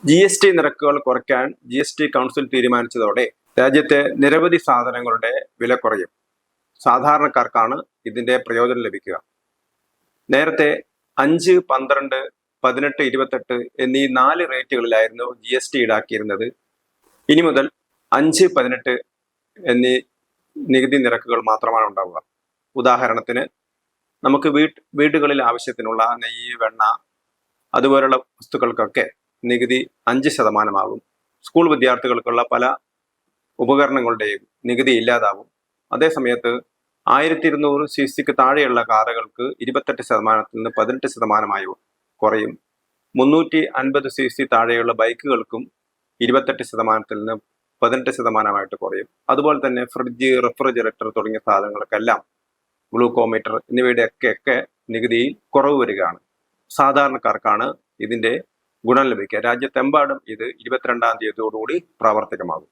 GST നിരക്കുകൾ കുറയ്ക്കാൻ GST council തീരുമാനിച്ചതോടെ രാജ്യത്തെ നിരവധി സാധനങ്ങളുടെ വില കുറയും. സാധാരണക്കാർക്കാണ് ഇതിന്റെ പ്രയോജനം ലഭിക്കുക. നേരത്തെ 5, 12, 18, 28 എന്നീ 4 റേറ്റുകളിലായിരുന്നു GST ഈടാക്കിയിരുന്നത്. ഇനി മുതൽ 5, 18 എന്നീ നികുതി നിരക്കുകൾ മാത്രമാണ് ഉണ്ടാവുക. ഉദാഹരണത്തിന് നമുക്ക് വീടുകളിൽ ആവശ്യത്തിനുള്ള നെയ്യ്, വെണ്ണ അതുപോലുള്ള വസ്തുക്കൾക്കൊക്കെ നികുതി 5% സ്കൂൾ വിദ്യാർത്ഥികൾക്കുള്ള പല ഉപകരണങ്ങളുടെയും നികുതി ഇല്ലാതാവും. അതേസമയത്ത് 1200 cc താഴെയുള്ള കാറുകൾക്ക് 28% നിന്ന് 18% കുറയും. 350 cc താഴെയുള്ള ബൈക്കുകൾക്കും 28% നിന്ന് 18% കുറയും. അതുപോലെ തന്നെ ഫ്രിഡ്ജ്, റെഫ്രിജറേറ്റർ തുടങ്ങിയ സാധനങ്ങൾക്കെല്ലാം ഗ്ലൂക്കോമീറ്റർ എന്നിവയുടെയൊക്കെ നികുതിയിൽ കുറവ് വരികയാണ്. സാധാരണക്കാർക്കാണ് ഇതിന്റെ ഗുണം ലഭിക്കുക. രാജ്യത്തെമ്പാടും ഇത് 22-ാം തീയതിയോടുകൂടി പ്രാവർത്തികമാകും.